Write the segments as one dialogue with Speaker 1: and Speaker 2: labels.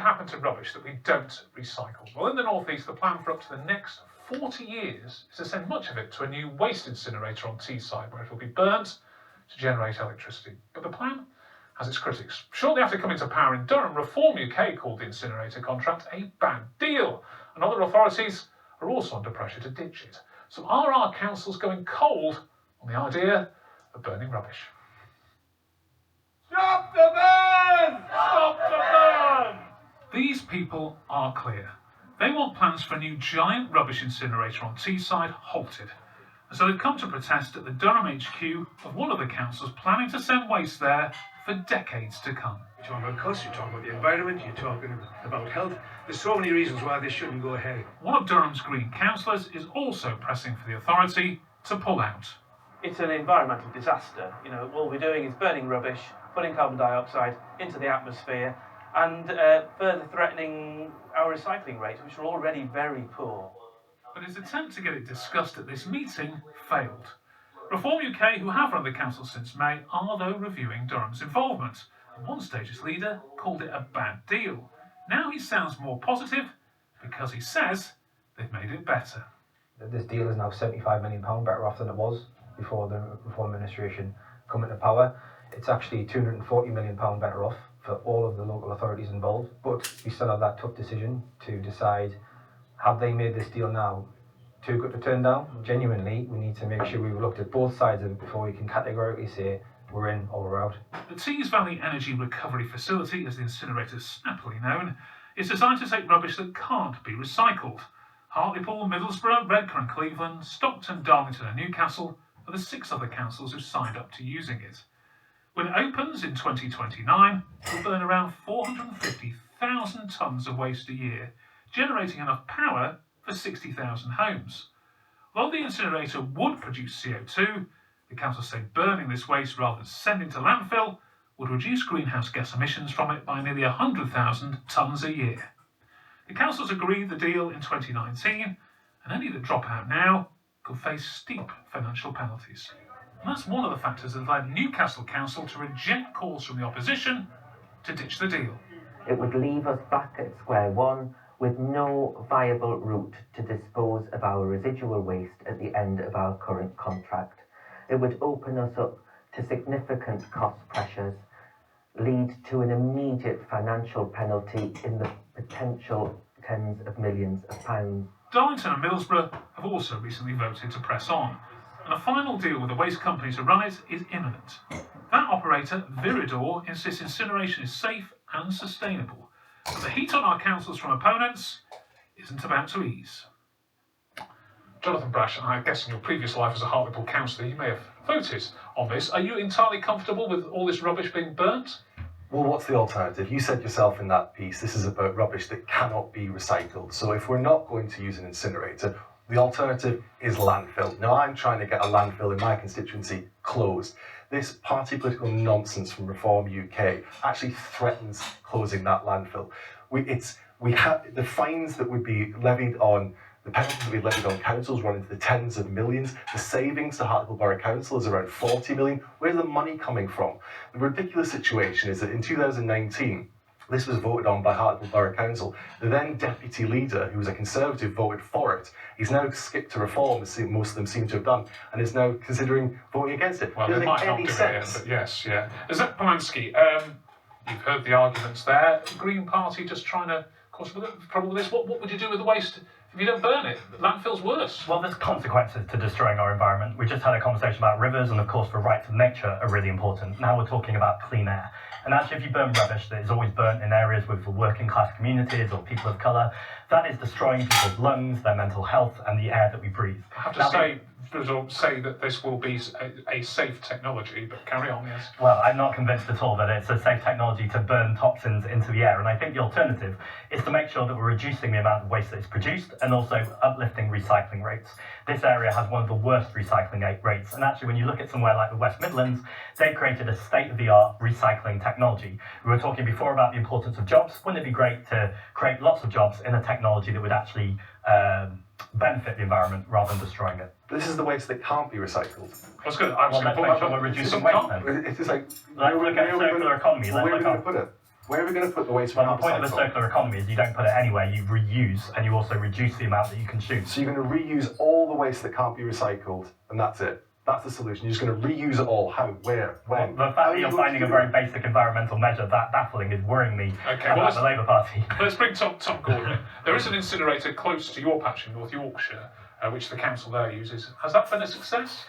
Speaker 1: happen to rubbish that we don't recycle? Well, in the North East, the plan for up to the next 40 years is to send much of it to a new waste incinerator on Teesside, where it will be burnt to generate electricity. But the plan has its critics. Shortly after coming to power in Durham, Reform UK called the incinerator contract a bad deal, and other authorities are also under pressure to ditch it. So are our councils going cold on the idea of burning rubbish?
Speaker 2: Stop the burn!
Speaker 1: Stop the burn! These people are clear. They want plans for a new giant rubbish incinerator on Teesside halted. And so they've come to protest at the Durham HQ of one of the councils planning to send waste there for decades to come.
Speaker 2: You're talking about costs, you're talking about the environment, you're talking about health. There's so many reasons why this shouldn't go ahead.
Speaker 1: One of Durham's Green councillors is also pressing for the authority to pull out.
Speaker 3: It's an environmental disaster. You know, all we're doing is burning rubbish, putting carbon dioxide into the atmosphere, and further threatening our recycling rates, which are already very poor.
Speaker 1: But his attempt to get it discussed at this meeting failed. Reform UK, who have run the council since May, are though reviewing Durham's involvement. At one stage, its leader called it a bad deal. Now he sounds more positive because he says they've made it better.
Speaker 4: This deal is now £75 million better off than it was before the Reform administration come into power. It's actually £240 million better off for all of the local authorities involved, but we still have that tough decision to decide, have they made this deal now too good to turn down? Genuinely, we need to make sure we've looked at both sides of it before we can categorically say we're in or we're out.
Speaker 1: The Tees Valley Energy Recovery Facility, as the incinerator is snappily known, is designed to take rubbish that can't be recycled. Hartlepool, Middlesbrough, Redcar and Cleveland, Stockton, Darlington and Newcastle are the 6 other councils who signed up to using it. When it opens in 2029, it will burn around 450,000 tonnes of waste a year, generating enough power for 60,000 homes. Although the incinerator would produce CO2, the council say burning this waste rather than sending to landfill would reduce greenhouse gas emissions from it by nearly 100,000 tonnes a year. The councils agreed the deal in 2019, and any that drop out now could face steep financial penalties. And that's one of the factors that led Newcastle Council to reject calls from the opposition to ditch the deal.
Speaker 5: It would leave us back at square one with no viable route to dispose of our residual waste at the end of our current contract. It would open us up to significant cost pressures, lead to an immediate financial penalty in the potential tens of millions of pounds.
Speaker 1: Darlington and Middlesbrough have also recently voted to press on, and a final deal with the waste company to run it is imminent. That operator, Viridor, insists incineration is safe and sustainable, but the heat on our councils from opponents isn't about to ease. Jonathan Brash, I guess in your previous life as a Hartlepool councillor, you may have voted on this. Are you entirely comfortable with all this rubbish being burnt?
Speaker 6: Well, what's the alternative? You said yourself in that piece, this is about rubbish that cannot be recycled. So if we're not going to use an incinerator, the alternative is landfill. Now, I'm trying to get a landfill in my constituency closed. This party political nonsense from Reform UK actually threatens closing that landfill. The fines that would be levied on the penalties that we levied on councils run into the tens of millions. The savings to Hartlepool Borough Council is around 40 million. Where's the money coming from? The ridiculous situation is that in 2019, this was voted on by Hartlepool Borough Council. The then deputy leader, who was a Conservative, voted for it. He's now skipped to Reform, as most of them seem to have done, and is now considering voting against it.
Speaker 1: Well, they might not do it again, but yes, yeah. Zack Polanski, you've heard the arguments there. The Green Party just trying to cause a problem with this. What would you do with the waste if you don't burn it? Landfill's worse.
Speaker 7: Well, there's consequences to destroying our environment. We just had a conversation about rivers, and of course the rights of nature are really important. Now we're talking about clean air. And actually, if you burn rubbish that is always burnt in areas with working class communities or people of colour, that is destroying people's lungs, their mental health, and the air that we breathe.
Speaker 1: I have to say that this will be a safe technology, but carry on, yes.
Speaker 7: Well, I'm not convinced at all that it's a safe technology to burn toxins into the air, and I think the alternative is to make sure that we're reducing the amount of waste that is produced and also uplifting recycling rates. This area has one of the worst recycling rates, and actually when you look at somewhere like the West Midlands, they created a state-of-the-art recycling technology. We were talking before about the importance of jobs. Wouldn't it be great to create lots of jobs in a technology that would actually benefit the environment rather than destroying it?
Speaker 6: This is the waste that can't be recycled.
Speaker 1: That's good.
Speaker 7: Let's make sure we're reducing waste then.
Speaker 6: It's just like,
Speaker 7: Let's look at circular economy.
Speaker 6: where are we going to put it? Where are we going to put the waste?
Speaker 7: Well, the point of a circular economy is you don't put it anywhere, you reuse, and you also reduce the amount that you consume.
Speaker 6: So you're going to reuse all the waste that can't be recycled, and that's it. That's the solution. You're just going to reuse it all. How? Where? When?
Speaker 7: The fact that you're finding a very basic environmental measure that baffling is worrying me about the Labour Party.
Speaker 1: Let's bring Tom Gordon in. There is an incinerator close to your patch in North Yorkshire, which the council there uses. Has that been a success?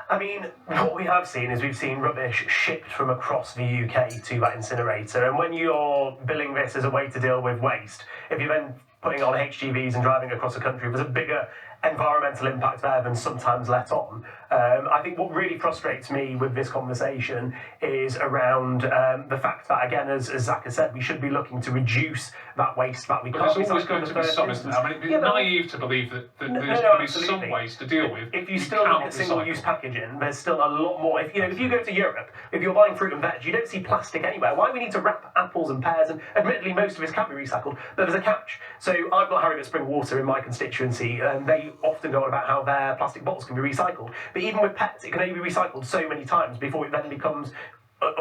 Speaker 8: I mean, what we have seen is we've seen rubbish shipped from across the UK to that incinerator, and when you're billing this as a way to deal with waste, if you're then putting on HGVs and driving across the country, there's a bigger environmental impact there than sometimes let on. I think what really frustrates me with this conversation is around the fact that, again, as Zack has said, we should be looking to reduce that waste that we can't recycle.
Speaker 1: But there's always going to be some, isn't there? I mean, it'd be naive to believe that there's going to be some waste to deal with.
Speaker 8: If you still look at single-use packaging, there's still a lot more. If you go to Europe, if you're buying fruit and veg, you don't see plastic anywhere. Why do we need to wrap apples and pears? And admittedly, most of it can be recycled, but there's a catch. So I've got Harrowgate Spring Water in my constituency, and they often go on about how their plastic bottles can be recycled. But even with pets, it can only be recycled so many times before it then becomes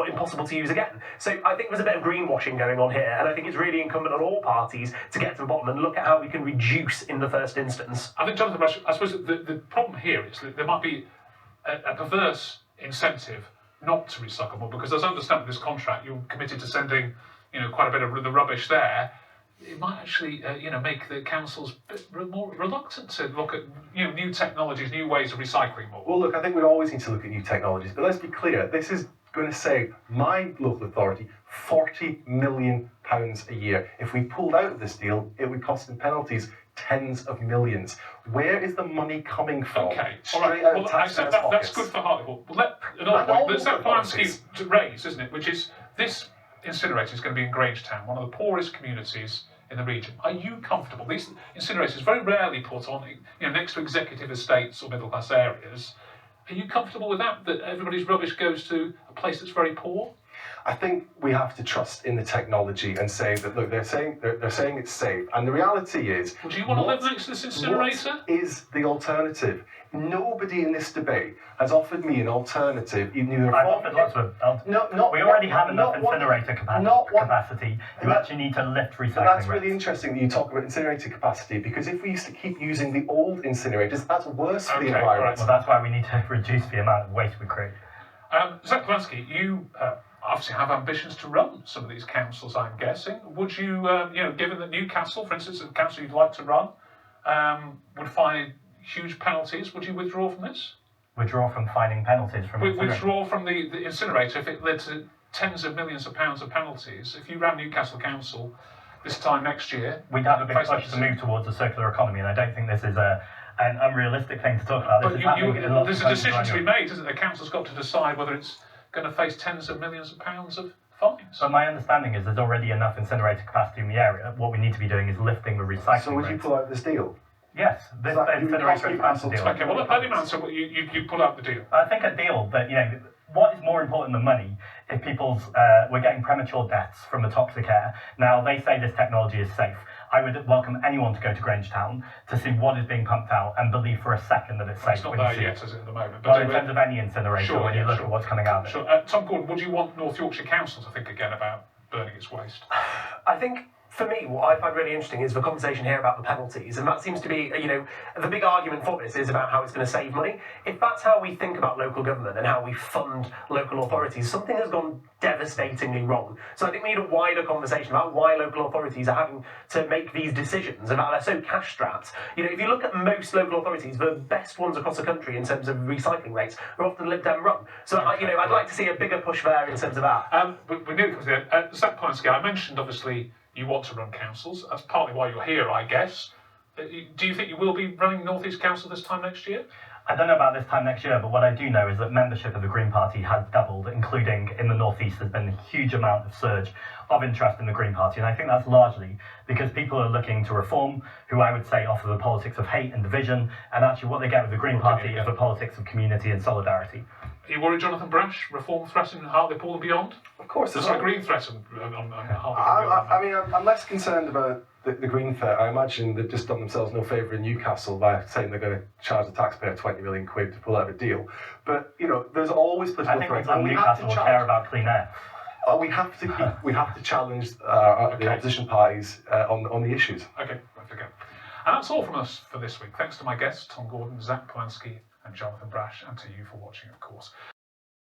Speaker 8: impossible to use again. So I think there's a bit of greenwashing going on here, and I think it's really incumbent on all parties to get to the bottom and look at how we can reduce in the first instance.
Speaker 1: I think, Jonathan Brash, I suppose the problem here is that there might be a perverse incentive not to recycle more, because as I understand this contract, you're committed to sending, quite a bit of the rubbish there. It might actually, make the councils a bit more reluctant to look at, new technologies, new ways of recycling more.
Speaker 6: Well, look, I think we always need to look at new technologies, but let's be clear, this is going to save my local authority £40 million a year. If we pulled out of this deal, it would cost in penalties tens of millions. Where is the money coming from?
Speaker 1: Okay, all right. Well, I accept that. That's good for Hartlepool. Well, another point that Zack Polanski raised, isn't it? Which is this incinerator is going to be in Grangetown, one of the poorest communities in the region. Are you comfortable? These incinerators very rarely put on, next to executive estates or middle class areas. Are you comfortable with that? That everybody's rubbish goes to a place that's very poor?
Speaker 6: I think we have to trust in the technology and say that, look, they're saying it's safe, and the reality is.
Speaker 1: Well, do you want to live next to this incinerator?
Speaker 6: What is the alternative? Nobody in this debate has offered me an alternative. Either
Speaker 7: I've offered lots of. We already have enough incinerator capacity. You actually need to lift recycling.
Speaker 6: That's really interesting that you talk about incinerator capacity, because if we used to keep using the old incinerators, that's worse for the environment.
Speaker 7: Right. Well, that's why we need to reduce the amount of waste we create.
Speaker 1: Zack Polanski, you obviously have ambitions to run some of these councils, I'm guessing. Would you, given that Newcastle, for instance, a council you'd like to run, would find huge penalties, would you withdraw from this?
Speaker 7: Withdraw from finding penalties from
Speaker 1: withdraw from the incinerator if it led to tens of millions of pounds of penalties. If you ran Newcastle Council this time next year,
Speaker 7: we'd have a big push to move towards a circular economy, and I don't think this is an unrealistic thing to talk about.
Speaker 1: There's a decision to be made, isn't there? The council's got to decide whether it's going to face tens of millions of pounds of fines.
Speaker 7: But my understanding is there's already enough incinerator capacity in the area. What we need to be doing is lifting the recycling.
Speaker 6: So would you pull out this deal?
Speaker 7: Yes, this incinerator expansion deal.
Speaker 1: Okay, well, let him answer what you pull out the deal.
Speaker 7: I think a deal that, what is more important than money if we're getting premature deaths from the toxic air. Now, they say this technology is safe. I would welcome anyone to go to Grangetown to see what is being pumped out and believe for a second that it's safe.
Speaker 1: It's not there yet, is it, at the moment?
Speaker 7: But in terms of any incinerator, when you look at what's coming out of it.
Speaker 1: Tom Gordon, would you want North Yorkshire Council to think again about burning its waste?
Speaker 8: I think, for me, what I find really interesting is the conversation here about the penalties, and that seems to be, the big argument for this is about how it's going to save money. If that's how we think about local government and how we fund local authorities, something has gone devastatingly wrong. So I think we need a wider conversation about why local authorities are having to make these decisions, about they're so cash strapped. If you look at most local authorities, the best ones across the country in terms of recycling rates are often Lib-Dem run. So I'd like to see a bigger push there in terms of that.
Speaker 1: But we knew it was there. Zack Polanski, I mentioned obviously you want to run councils. That's partly why you're here, I guess. Do you think you will be running North East Council this time next year?
Speaker 7: I don't know about this time next year, but what I do know is that membership of the Green Party has doubled, including in the North East. There's been a huge amount of surge of interest in the Green Party, and I think that's largely because people are looking to reform, who I would say offer the politics of hate and division, and actually what they get with the Green Party is the politics of community and solidarity.
Speaker 1: Are you worried, Jonathan Brash, reform threatening Hartlepool and beyond?
Speaker 6: Of course.
Speaker 1: There's a green threat on Hartlepool.
Speaker 6: I mean, I'm less concerned about the green threat. I imagine they've just done themselves no favour in Newcastle by saying they're going to charge the taxpayer 20 million quid to pull out a deal. But, there's always political threats.
Speaker 7: I think Newcastle will care about clean air.
Speaker 6: We have to challenge the opposition parties on the issues.
Speaker 1: Okay, right to go. And that's all from us for this week. Thanks to my guests, Tom Gordon, Zack Polanski, and Jonathan Brash, and to you for watching, of course.